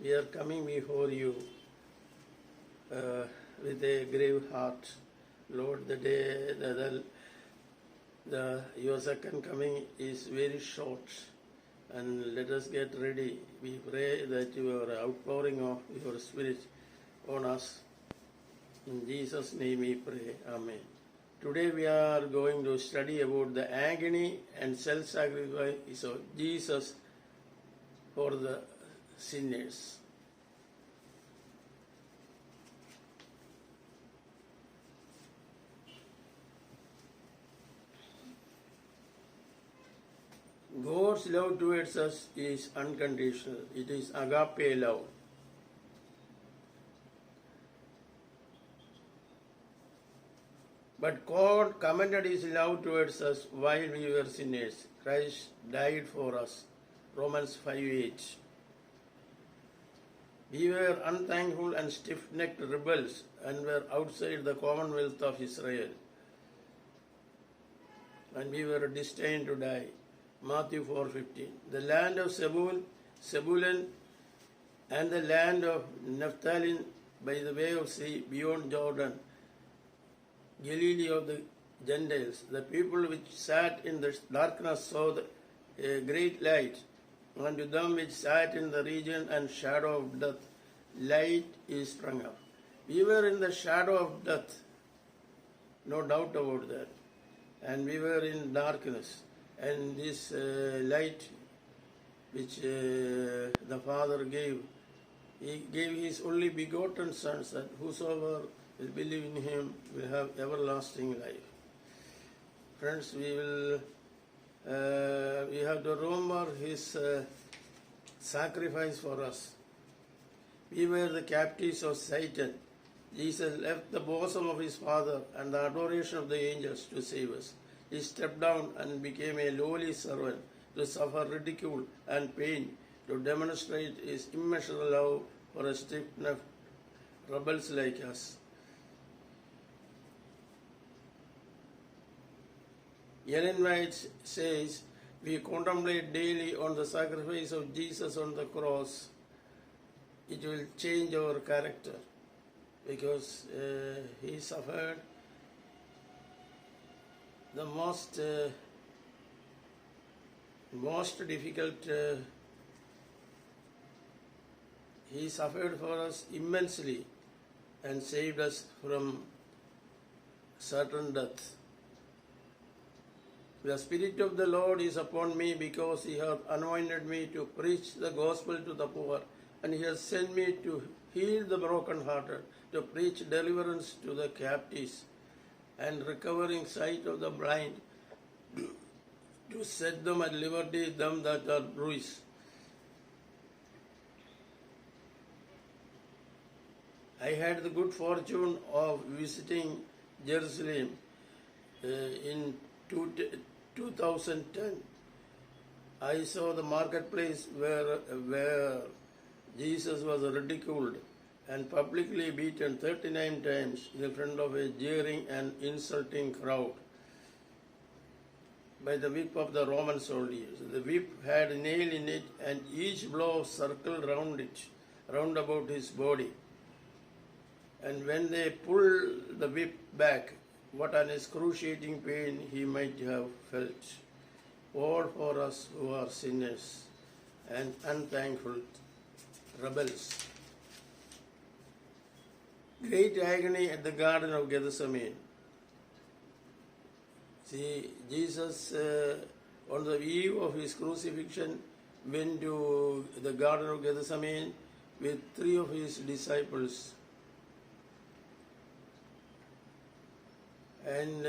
we are coming before you with a grave heart. Lord, the day your second coming is very short, and let us get ready. We pray that your outpouring of your Spirit on us. In Jesus' name we pray. Amen. Today we are going to study about the agony and self-sacrifice of Jesus for the sinners. God's love towards us is unconditional. It is agape love. But God commended His love towards us while we were sinners. Christ died for us. Romans 5:8. We were unthankful and stiff-necked rebels and were outside the commonwealth of Israel. And we were destined to die. Matthew 4:15. The land of Zebulun and the land of Naphtali by the way of sea beyond Jordan, Galilee of the Gentiles, the people which sat in the darkness saw a great light, and to them which sat in the region and shadow of death, light is sprung up. We were in the shadow of death, no doubt about that, and we were in darkness. And this light which the Father gave, He gave His only begotten Son, that whosoever will believe in Him will have everlasting life. Friends, we have to remember His sacrifice for us. We were the captives of Satan. Jesus left the bosom of His Father and the adoration of the angels to save us. He stepped down and became a lowly servant to suffer ridicule and pain, to demonstrate His immeasurable love for a stiff-necked rebels like us. Ellen White says, we contemplate daily on the sacrifice of Jesus on the cross. It will change our character because He suffered the most difficult. He suffered for us immensely and saved us from certain death. The Spirit of the Lord is upon me because He hath anointed me to preach the gospel to the poor, and He has sent me to heal the brokenhearted, to preach deliverance to the captives, and recovering sight of the blind, to set them at liberty them that are bruised. I had the good fortune of visiting Jerusalem in 2010. I saw the marketplace where Jesus was ridiculed and publicly beaten 39 times in front of a jeering and insulting crowd by the whip of the Roman soldiers. The whip had a nail in it, and each blow circled round about His body. And when they pulled the whip back, what an excruciating pain He might have felt. All for us who are sinners and unthankful rebels. Great agony at the Garden of Gethsemane. See, Jesus on the eve of His crucifixion went to the Garden of Gethsemane with 3 of His disciples. And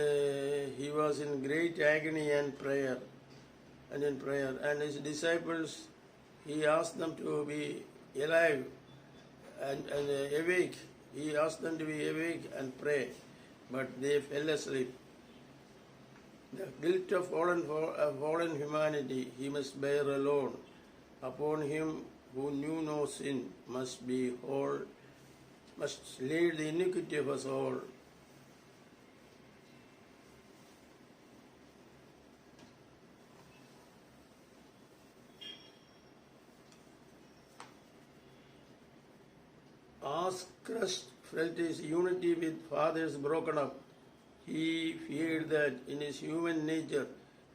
He was in great agony and prayer. And His disciples, He asked them to be alive and awake. He asked them to be awake and pray, but they fell asleep. The guilt of fallen humanity He must bear alone. Upon Him who knew no sin must lay the iniquity of us all. Christ felt his unity with fathers broken up. He feared that in his human nature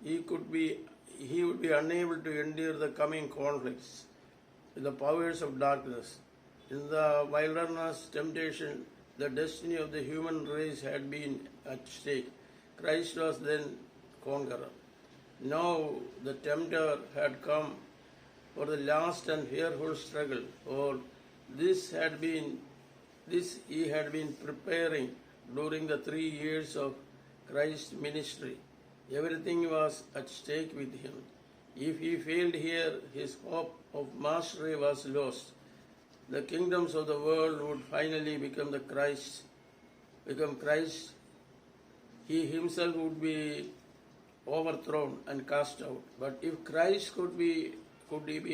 he would be unable to endure the coming conflicts with the powers of darkness. In the wilderness temptation, the destiny of the human race had been at stake. Christ was then conqueror. Now the tempter had come for the last and fearful struggle. For this he had been preparing during the 3 years of Christ's ministry. Everything was at stake with him. If he failed here, his hope of mastery was lost. The kingdoms of the world would finally become Christ. He himself would be overthrown and cast out. But if Christ could be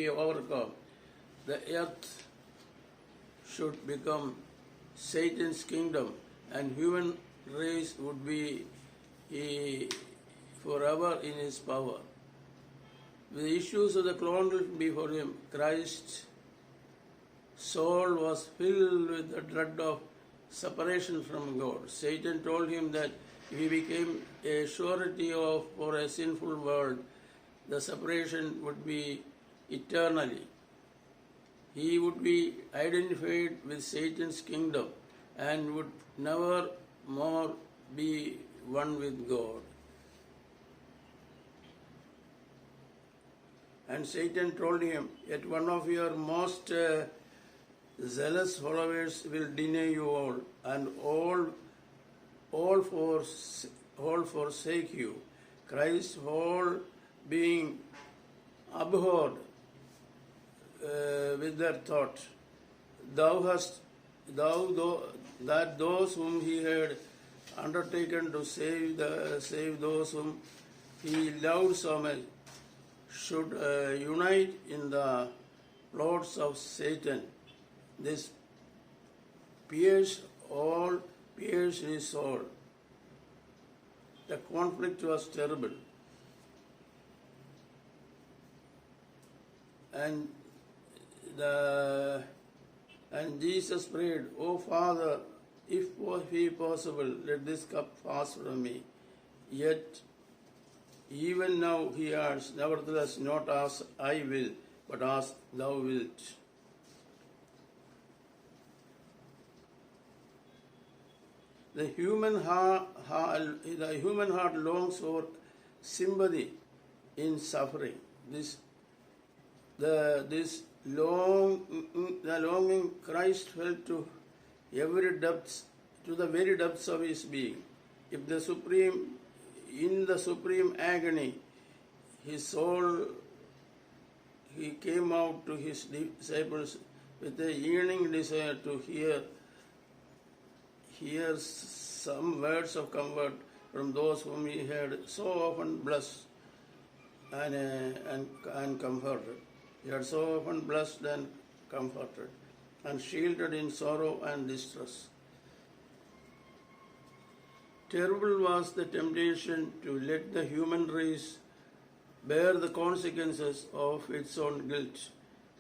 overcome, the earth should become Satan's kingdom, and human race would be forever in his power. With the issues of the conflict before him, Christ's soul was filled with the dread of separation from God. Satan told him that if he became a surety for a sinful world, the separation would be eternally. He would be identified with Satan's kingdom and would never more be one with God. And Satan told him, yet one of your most zealous followers will deny you all, and all forsake you. Christ's whole being abhorred with their thought. That those whom he had undertaken to save those whom he loved so much should unite in the plots of Satan. This pierced his soul. The conflict was terrible. And Jesus prayed, "O Father, if possible, let this cup pass from me. Yet even now he asks, nevertheless, not as I will, but as thou wilt." The human heart longs for sympathy in suffering. The longing Christ felt to the very depths of his being. In the supreme agony, his soul, he came out to his disciples with a yearning desire to hear some words of comfort from those whom he had so often blessed and comforted. He had so often blessed and comforted and shielded in sorrow and distress. Terrible was the temptation to let the human race bear the consequences of its own guilt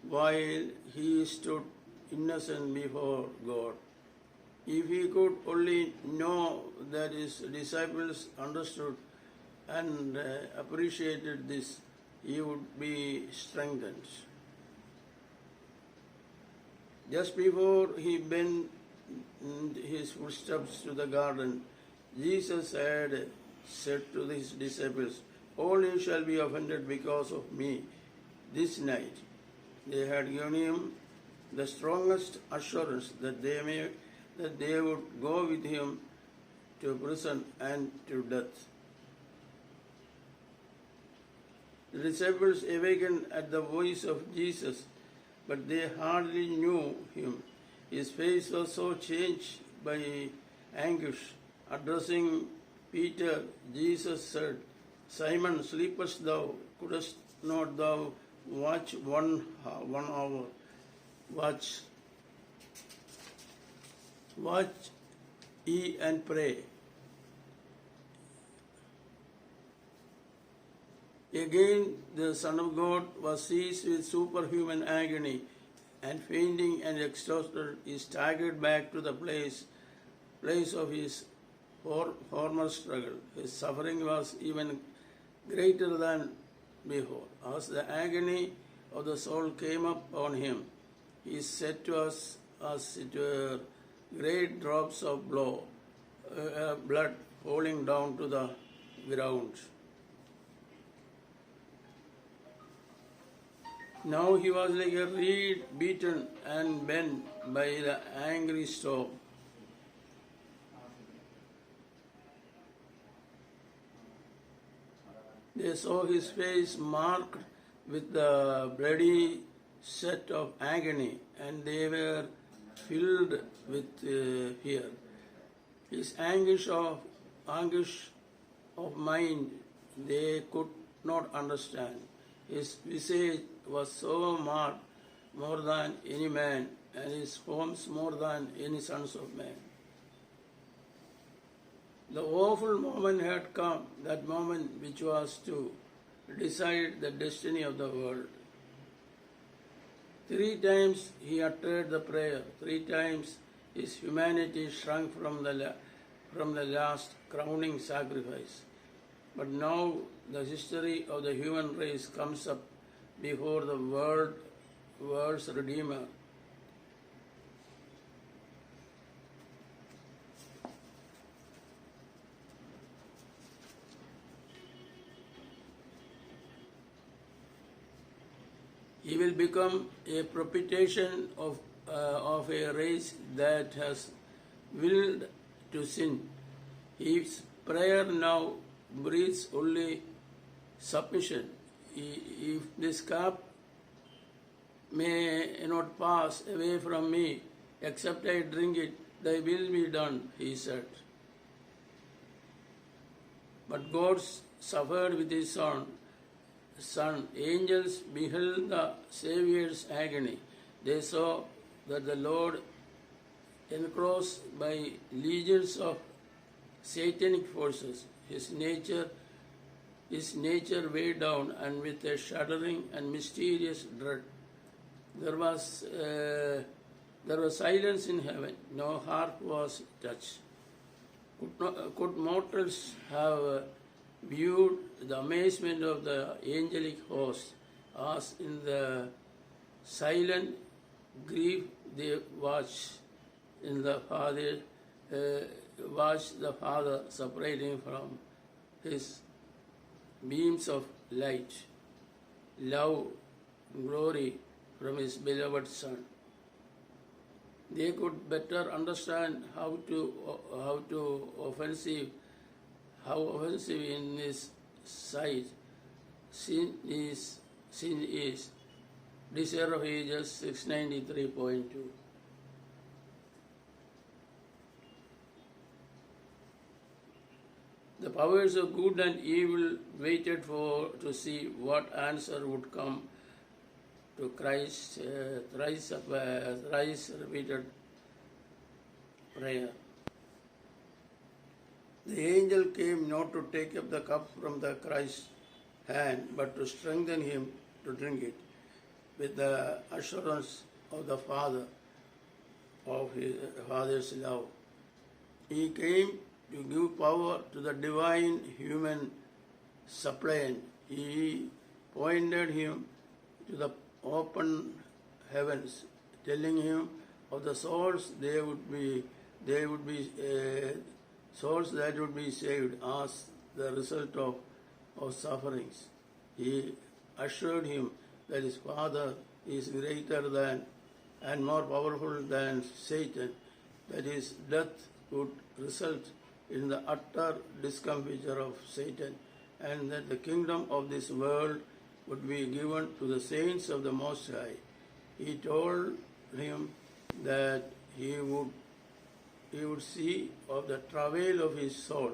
while he stood innocent before God. If he could only know that his disciples understood and appreciated this, he would be strengthened. Just before he bent his footsteps to the garden, Jesus had said to his disciples, "All you shall be offended because of me this night." They had given him the strongest assurance that they would go with him to prison and to death. The disciples awakened at the voice of Jesus, but they hardly knew him. His face was so changed by anguish. Addressing Peter, Jesus said, "Simon, sleepest thou? Couldst not thou watch 1 hour? Watch ye and pray." Again, the Son of God was seized with superhuman agony. and fainting and exhausted, he staggered back to the place of his former struggle. His suffering was even greater than before. As the agony of the soul came up on him, he said to us, as it were, great drops of blood falling down to the ground. Now he was like a reed beaten and bent by the angry storm. They saw his face marked with the bloody set of agony, and they were filled with fear. His anguish of mind they could not understand. His visage was so marked more than any man, and his forms more than any sons of men. The awful moment had come, that moment which was to decide the destiny of the world. 3 times he uttered the prayer. 3 times his humanity shrunk from the last crowning sacrifice. But now the history of the human race comes up before the world's Redeemer. He will become a propitiation of a race that has willed to sin. His prayer now breathes only submission. If this cup may not pass away from me, except I drink it, thy will be done, he said. But God suffered with his son. Angels beheld the Saviour's agony. They saw that the Lord, encroached by legions of satanic forces, his nature weighed down, and with a shuddering and mysterious dread, there was silence in heaven. No harp was touched. Could mortals have viewed the amazement of the angelic host as in the silent grief they watched the Father separating from his beams of light, love, glory from his beloved Son. They could better understand how offensive in his sight sin is. Desire of Ages 693.2. The powers of good and evil waited to see what answer would come to Christ's thrice repeated prayer. The angel came not to take up the cup from the Christ's hand, but to strengthen him to drink it with the assurance of the Father, of his Father's love. He came to give power to the divine human suppliant. He pointed him to the open heavens, telling him of the souls souls that would be saved as the result of sufferings. He assured him that his Father is greater than and more powerful than Satan, that his death would result in the utter discomfiture of Satan, and that the kingdom of this world would be given to the saints of the Most High. He told him that he would see of the travail of his soul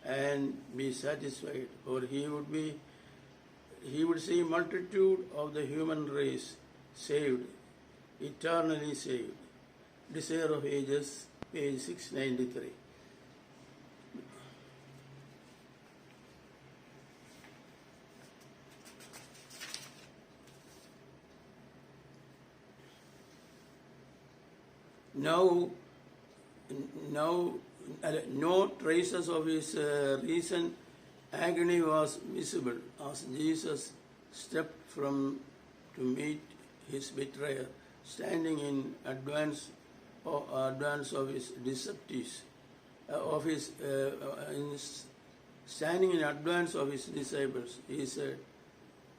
and be satisfied, for he would see multitude of the human race saved, eternally saved. Desire of Ages, page 693. Now, now no traces of his recent agony was visible as Jesus stepped from to meet his betrayer, standing in advance of his disciples, standing in advance of his disciples. He said,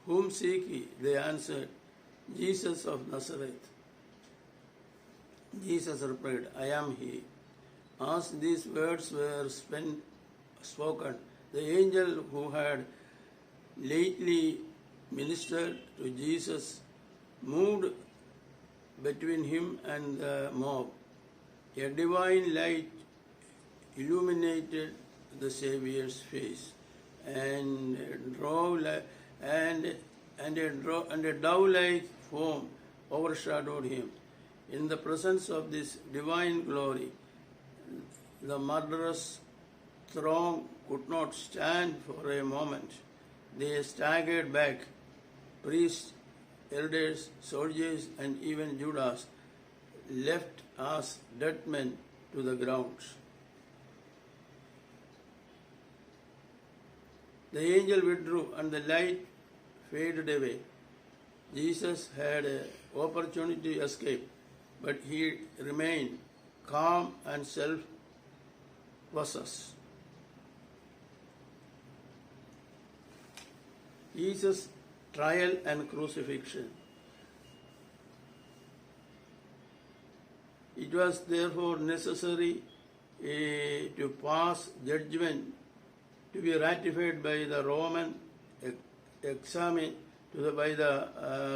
"Whom seek ye?" They answered, "Jesus of Nazareth." Jesus replied, "I am he." As these words were spoken, the angel who had lately ministered to Jesus moved between him and the mob. A divine light illuminated the Savior's face, and a dove-like form overshadowed him. In the presence of this divine glory, the murderous throng could not stand for a moment. They staggered back. Priests, elders, soldiers, and even Judas left as dead men to the ground. The angel withdrew and the light faded away. Jesus had an opportunity to escape, but he remained calm and self-possessed. Jesus' trial and crucifixion. It was therefore necessary to pass judgment to be ratified by the Roman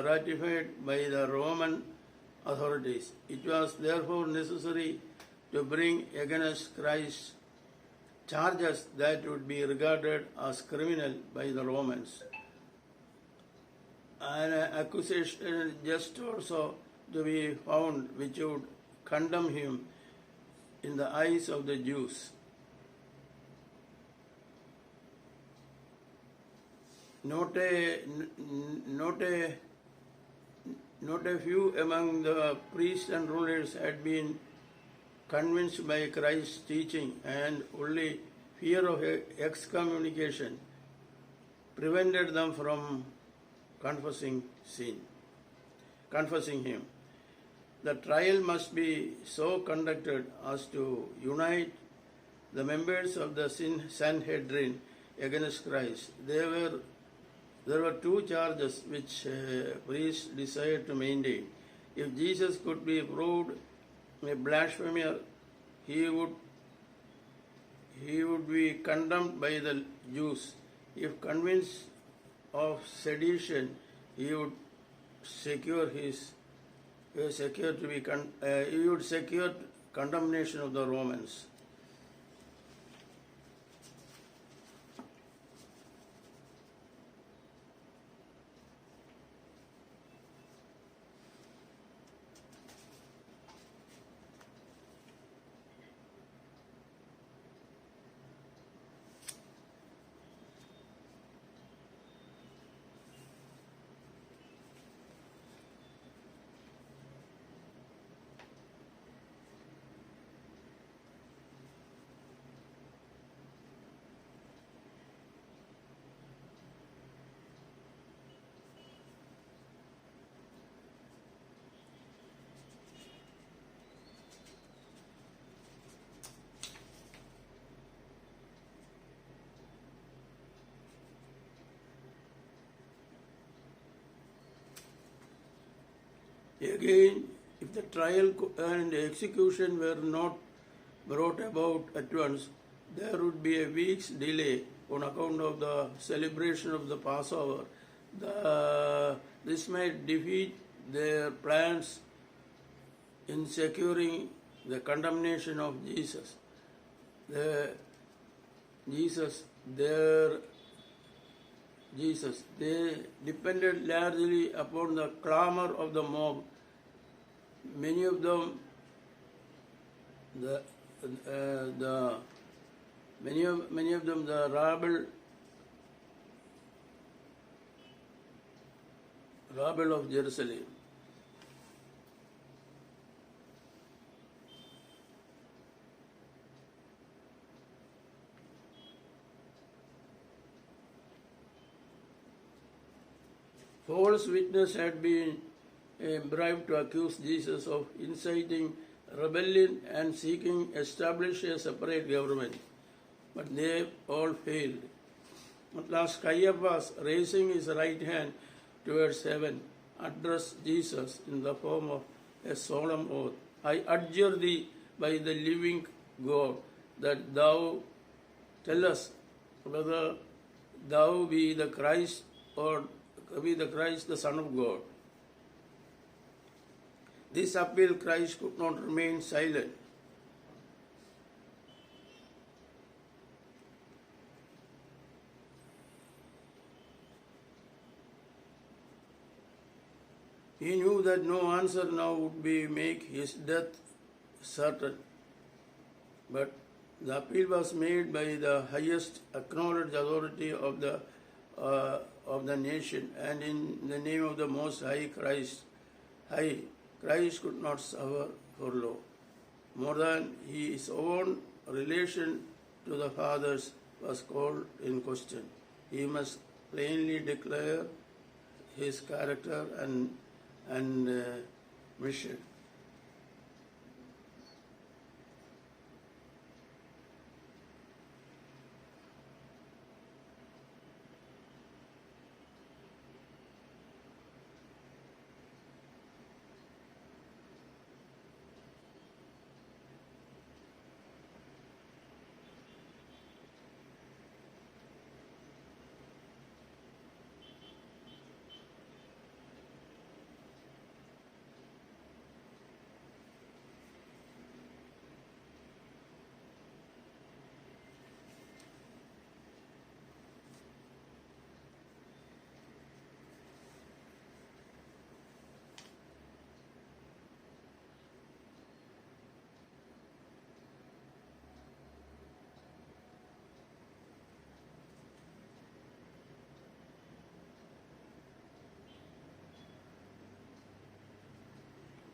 ratified by the Roman authorities. It was therefore necessary to bring against Christ charges that would be regarded as criminal by the Romans. An accusation just also to be found which would condemn him in the eyes of the Jews. Not a few among the priests and rulers had been convinced by Christ's teaching, and only fear of excommunication prevented them from confessing him. The trial must be so conducted as to unite the members of the Sanhedrin against Christ. There were two charges which priests desired to maintain. If Jesus could be proved a blasphemer, he would be condemned by the Jews. If convinced of sedition, he would secure condemnation of the Romans. Again, if the trial and execution were not brought about at once, there would be a week's delay on account of the celebration of the Passover. This might defeat their plans in securing the condemnation of Jesus. They depended largely upon the clamor of the mob. Many of them, the rabble of Jerusalem. false witness had been bribed to accuse Jesus of inciting rebellion and seeking to establish a separate government. But they all failed. At last, Caiaphas, raising his right hand towards heaven, addressed Jesus in the form of a solemn oath. I adjure thee by the living God that thou tell us whether thou be the Christ or be the Christ, the Son of God. This appeal Christ could not remain silent. He knew that no answer now would be make his death certain. But the appeal was made by the highest acknowledged authority of the nation, and in the name of the Most High Christ. Christ could not suffer for law. More than his own relation to the fathers was called in question. He must plainly declare his character and mission.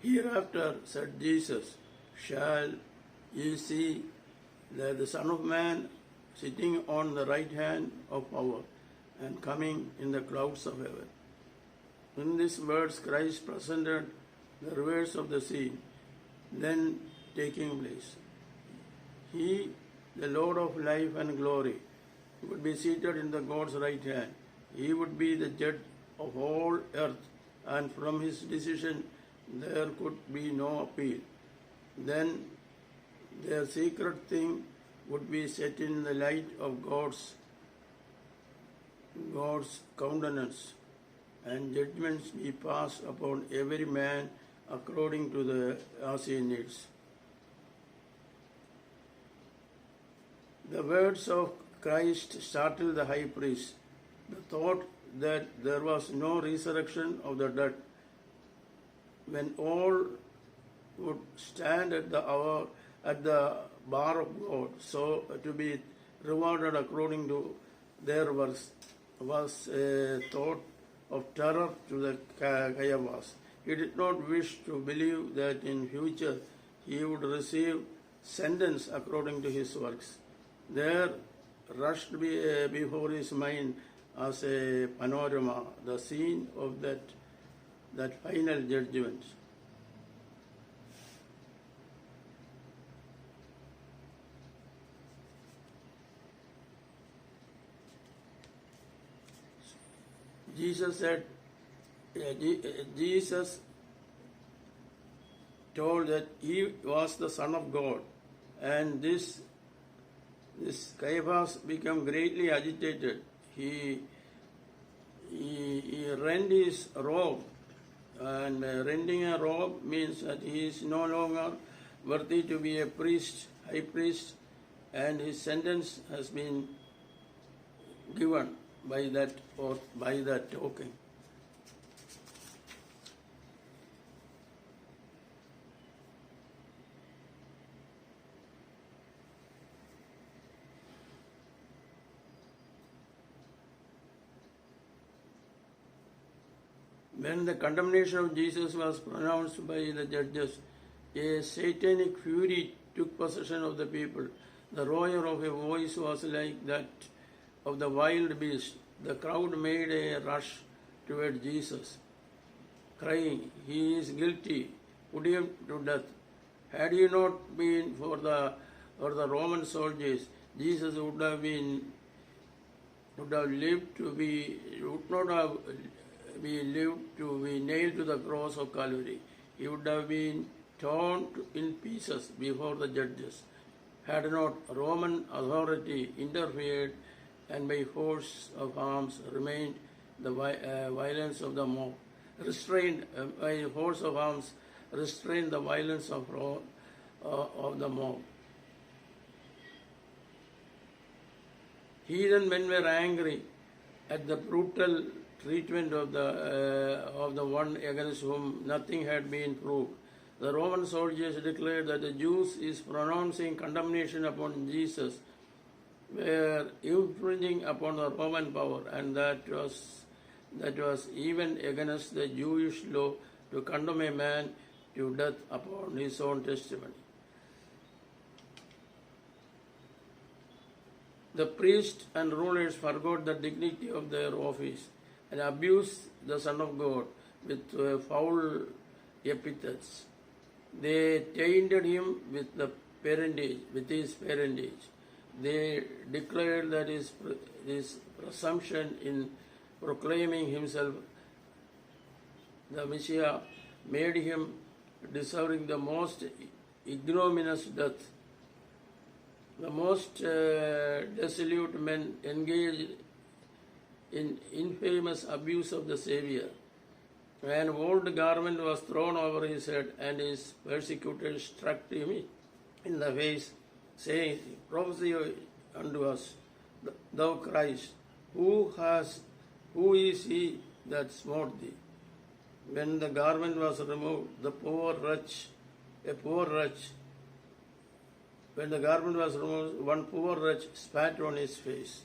Hereafter, said Jesus, shall ye see the Son of Man sitting on the right hand of power and coming in the clouds of heaven. In these words, Christ presented the reverse of the scene then taking place. He, the Lord of life and glory, would be seated in the God's right hand. He would be the judge of all earth, and from his decision there could be no appeal. Then their secret thing would be set in the light of God's countenance, and judgments be passed upon every man according to as he needs. The words of Christ startled the high priest. The thought that there was no resurrection of the dead, when all would stand at the bar of God, so to be rewarded according to their works, was a thought of terror to the Caiaphas. He did not wish to believe that in future he would receive sentence according to his works. There rushed before his mind as a panorama the scene of that final judgment. Jesus told that he was the Son of God, and this Caiaphas became greatly agitated. He rent his robe, and rending a robe means that he is no longer worthy to be a priest, high priest, and his sentence has been given by that oath, by that token. When the condemnation of Jesus was pronounced by the judges, a satanic fury took possession of the people. The roar of a voice was like that of the wild beast. The crowd made a rush toward Jesus, crying, "He is guilty, put him to death." Had he not been for the Roman soldiers, Jesus would not have lived to be nailed to the cross of Calvary. He would have been torn in pieces before the judges, had not Roman authority interfered and by force of arms remained the violence of the mob, by force of arms restrained the violence of the mob. Heathen men were angry at the brutal treatment of the one against whom nothing had been proved. The Roman soldiers declared that the Jews is pronouncing condemnation upon Jesus were infringing upon the Roman power, and that was even against the Jewish law to condemn a man to death upon his own testimony. The priests and rulers forgot the dignity of their office and abused the Son of God with foul epithets. They tainted him with his parentage. They declared that his presumption in proclaiming himself the Messiah made him deserving the most ignominious death. The most dissolute men engaged in infamous abuse of the Savior. An old garment was thrown over his head, and his persecutors struck him in the face, saying, "Prophesy unto us, thou Christ, who is he that smote thee?" When the garment was removed, one poor wretch spat on his face.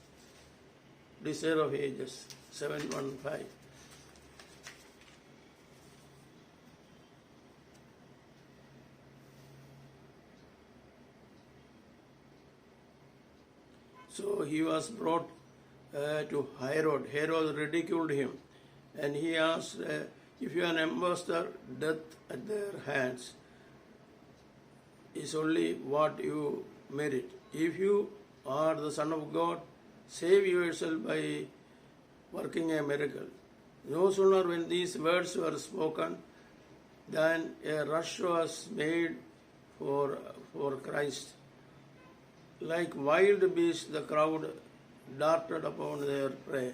Desire of Ages, 7:15. So he was brought to Herod. Herod ridiculed him, and he asked, "If you are an ambassador, death at their hands is only what you merit. If you are the Son of God, save yourself by working a miracle." No sooner when these words were spoken than a rush was made for Christ. Like wild beasts, the crowd darted upon their prey.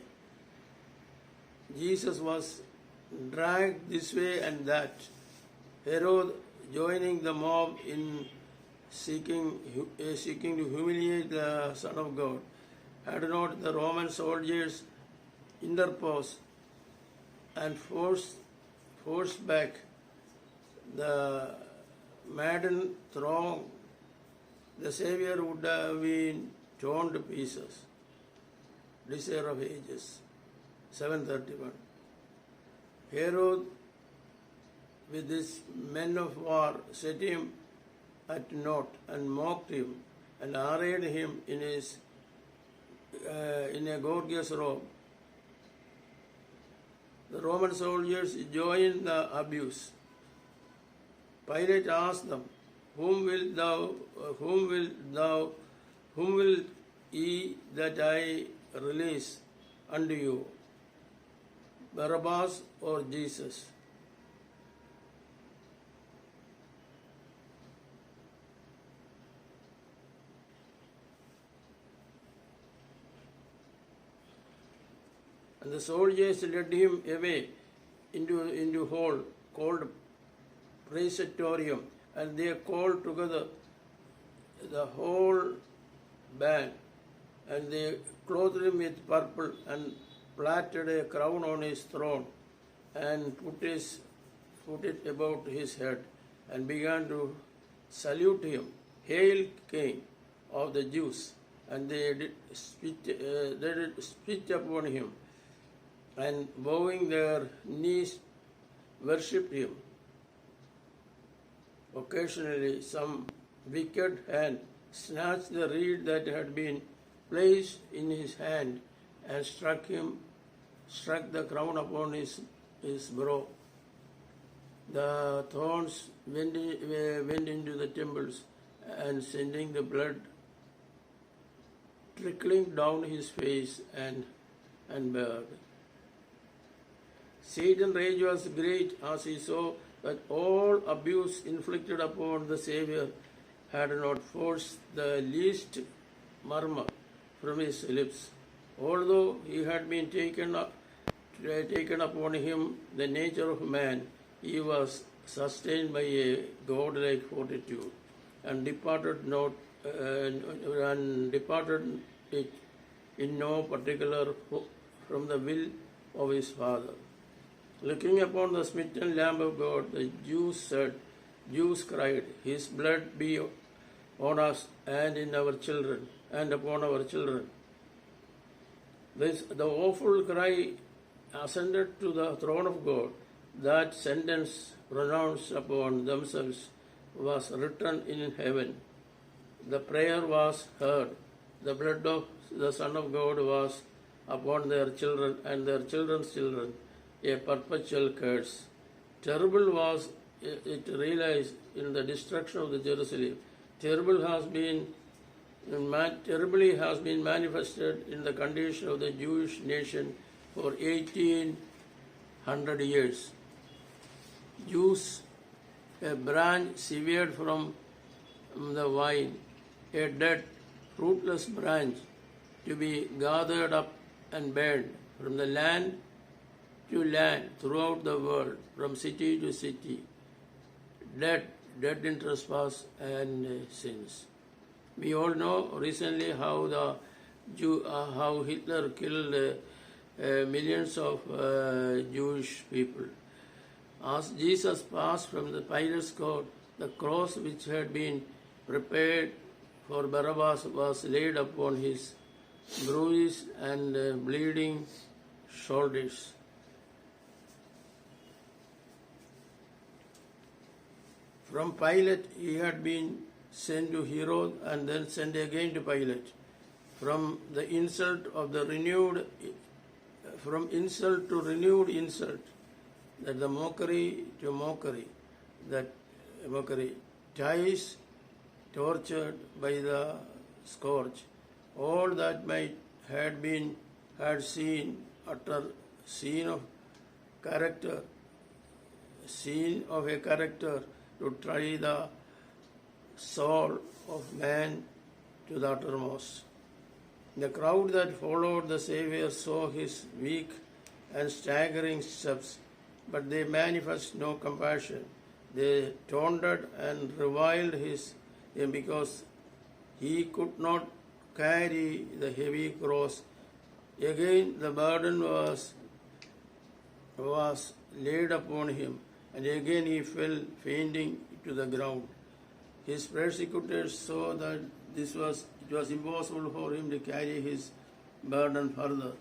Jesus was dragged this way and that. Herod joining the mob in seeking to humiliate the Son of God. Had not the Roman soldiers interposed and forced back the maddened throng, the Savior would have been torn to pieces. Desire of Ages, 7:31. Herod, with his men of war, set him at naught and mocked him and arrayed him in a gorgeous robe. The Roman soldiers joined the abuse. Pilate asked them, Whom will ye that I release unto you, Barabbas or Jesus? And the soldiers led him away into hall called Praetorium, and they called together the whole band, and they clothed him with purple and platted a crown on his throne and put it about his head and began to salute him, "Hail, King of the Jews!" And they did spit upon him, and bowing their knees worshipped him. Occasionally some wicked hand snatched the reed that had been placed in his hand and struck him struck the crown upon his brow. The thorns went into the temples and sending the blood trickling down his face and beard. Satan's rage was great as he saw that all abuse inflicted upon the Savior had not forced the least murmur from his lips. Although he had been taken upon him the nature of man, he was sustained by a godlike fortitude and departed it in no particular from the will of his Father. Looking upon the smitten Lamb of God, the Jews cried, His blood be on us and in our children and upon our children. The awful cry ascended to the throne of God. That sentence pronounced upon themselves was written in heaven. The prayer was heard. The blood of the Son of God was upon their children and their children's children, a perpetual curse. Terrible was it realized in the destruction of the Jerusalem. Terribly has been manifested in the condition of the Jewish nation for 1800 years. Jews, a branch severed from the vine, a dead, fruitless branch to be gathered up and burned from the land to land throughout the world, from city to city, dead in trespass and sins. We all know recently how how Hitler killed millions of Jewish people. As Jesus passed from the Pilate's court, the cross which had been prepared for Barabbas was laid upon his bruised and bleeding shoulders. From Pilate he had been sent to Herod and then sent again to Pilate. From insult to renewed insult, that the mockery to mockery, ties tortured by the scourge, all that might had seen utter scene of a character to try the soul of man to the uttermost. The crowd that followed the Savior saw his weak and staggering steps, but they manifest no compassion. They taunted and reviled him because he could not carry the heavy cross. Again the burden was laid upon him, and again he fell fainting to the ground. His persecutors saw that it was impossible for him to carry his burden further.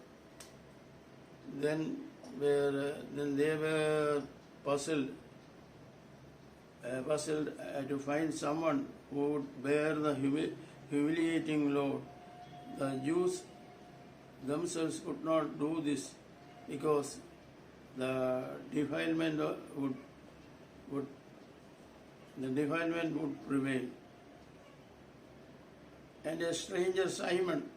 Then they were puzzled to find someone who would bear the humiliating load. The Jews themselves could not do this because the defilement would prevail. And a stranger, Simon,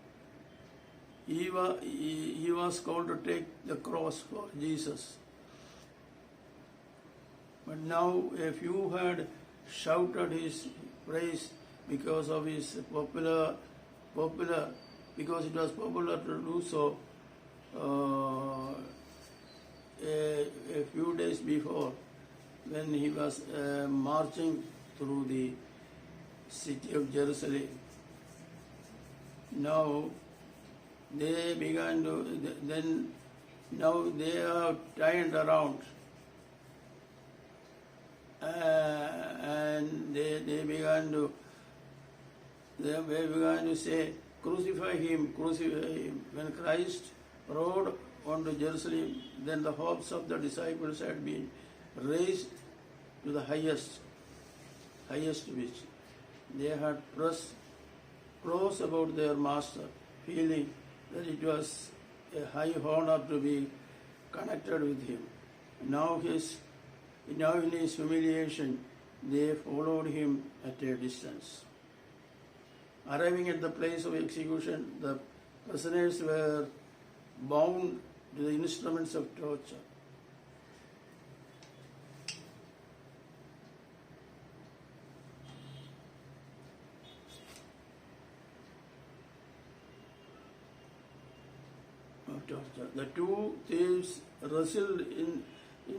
he was called to take the cross for Jesus. But now a few had shouted his praise because of his because it was popular to do so a few days before, when he was marching through the city of Jerusalem. Now they began to, now they are turned around and they began to say, crucify him. When Christ rode onto Jerusalem, then the hopes of the disciples had been raised to the highest which they had pressed close about their master, feeling that it was a high honor to be connected with him. Now in his humiliation, they followed him at a distance. Arriving at the place of execution, the prisoners were bound to the instruments of torture. The two thieves wrestled in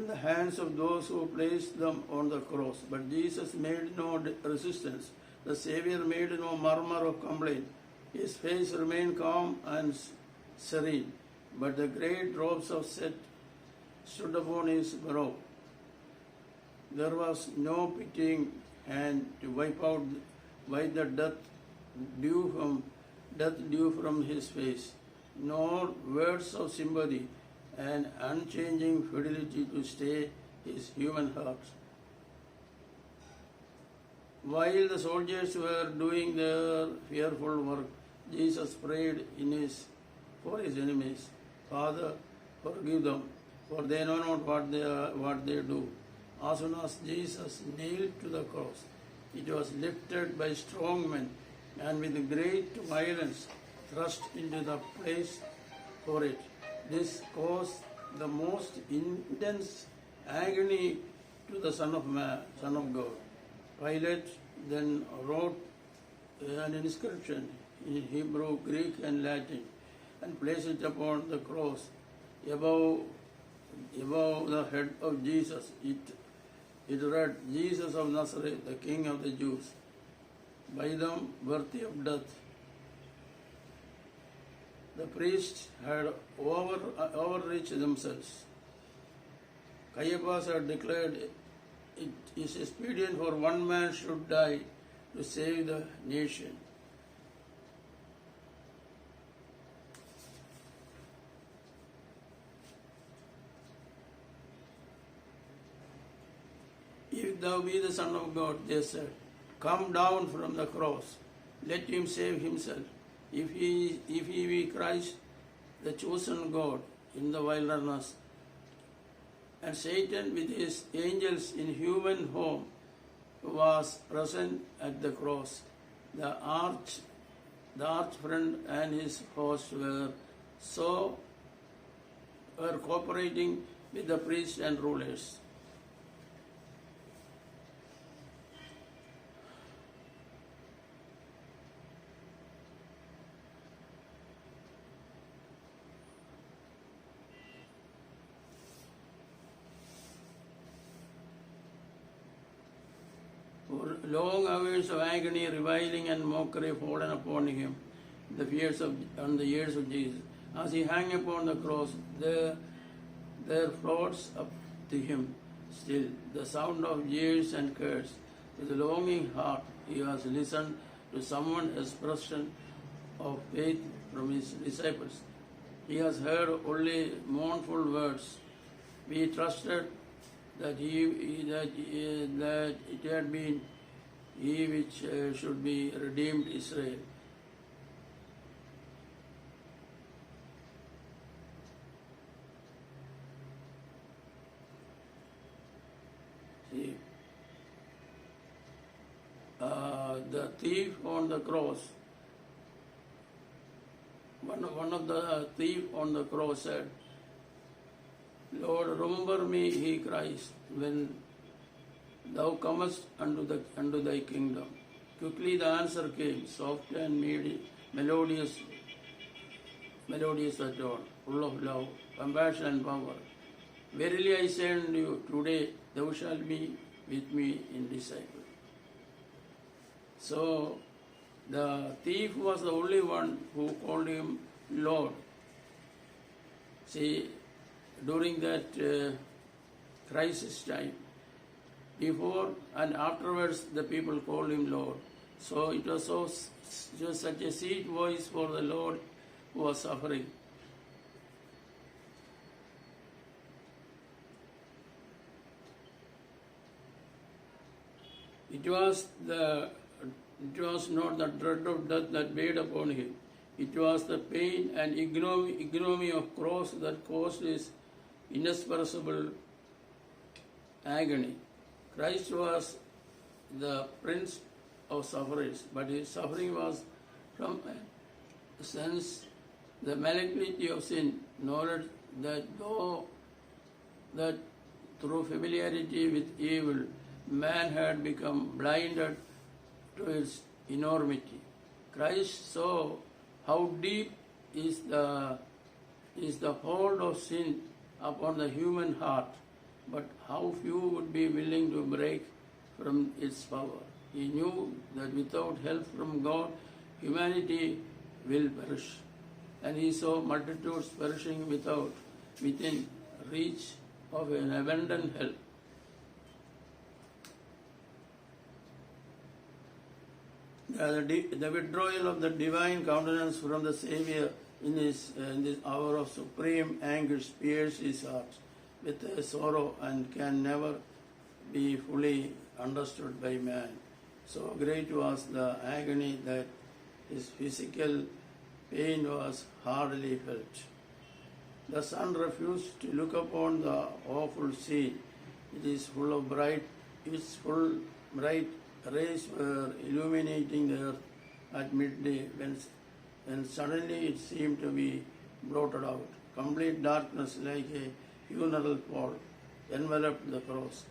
the hands of those who placed them on the cross, but Jesus made no resistance. The Savior made no murmur of complaint. His face remained calm and serene, but the great drops of sweat stood upon his brow. There was no pitying hand to wipe the death due from his face, nor words of sympathy and unchanging fidelity to stay his human heart. While the soldiers were doing their fearful work, Jesus prayed for his enemies, "Father, forgive them, for they know not what they do." As soon as Jesus nailed to the cross, it was lifted by strong men and with great violence thrust into the place for it. This caused the most intense agony to the Son of God. Pilate then wrote an inscription in Hebrew, Greek, and Latin and placed it upon the cross above the head of Jesus. It read, "Jesus of Nazareth, the King of the Jews, by them worthy of death." The priests had overreached themselves. Caiaphas had declared it is expedient for one man should die to save the nation. "If thou be the Son of God," they said, "come down from the cross. Let him save himself. If he be Christ, the chosen God in the wilderness." And Satan with his angels in human form was present at the cross. The arch friend and his host were cooperating with the priests and rulers. For long hours of agony, reviling, and mockery fallen upon him on the ears of Jesus. As he hung upon the cross, there floats up to him still the sound of jeers and curse. With a longing heart, he has listened to someone's expression of faith from his disciples. He has heard only mournful words. We trusted that it had been he which should be redeemed Israel. See, the thief on the cross. One of the thief on the cross said, "Lord, remember me," he cries, "when thou comest unto thy kingdom." Quickly the answer came, soft and melodious at dawn, full of love, compassion, and power. "Verily I say unto you, today thou shalt be with me in disciple." So the thief was the only one who called him Lord. See, during that crisis time, before and afterwards, the people called him Lord. So it was just such a sweet voice for the Lord who was suffering. It was not the dread of death that weighed upon him. It was the pain and ignominy of cross that caused his inexpressible agony. Christ was the prince of sufferers, but his suffering was from a sense the malignity of sin, knowledge that that through familiarity with evil, man had become blinded to its enormity. Christ saw how deep is the hold of sin upon the human heart, but how few would be willing to break from its power. He knew that without help from God, humanity will perish, and he saw multitudes perishing within reach of an abundant help. The withdrawal of the divine countenance from the Savior in this hour of supreme anguish pierced his heart with a sorrow and can never be fully understood by man. So great was the agony that his physical pain was hardly felt. The sun refused to look upon the awful scene. Its full bright rays were illuminating the earth at midday when suddenly it seemed to be blotted out. Complete darkness like a funeral pall enveloped the cross.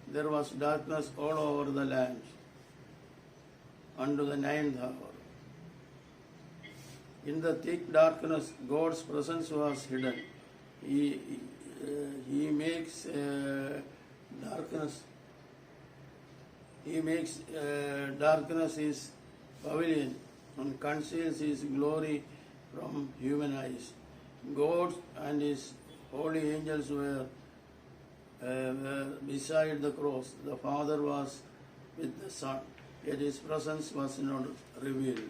There was darkness all over the land unto the ninth hour. In the thick darkness, God's presence was hidden. He makes darkness his pavilion and conceals his glory from human eyes. God and his holy angels were beside the cross. The Father was with the Son, yet his presence was not revealed.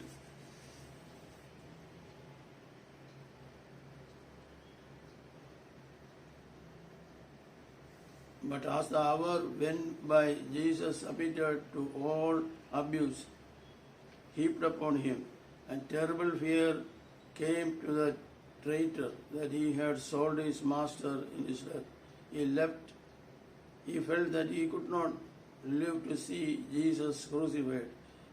But as the hour went by, Jesus appeared to all abuse heaped upon him, and terrible fear came to the traitor that he had sold his master in his death. He felt that he could not live to see Jesus crucified,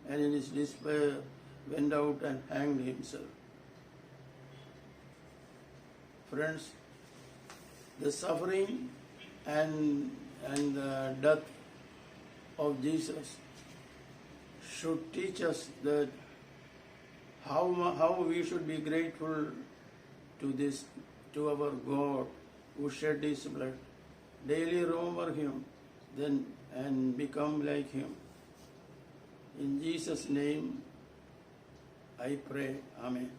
and in his despair went out and hanged himself. Friends, the suffering and the death of Jesus should teach us that how we should be grateful to our God who shed his blood. Daily remember him then and become like him. In Jesus' name I pray. Amen.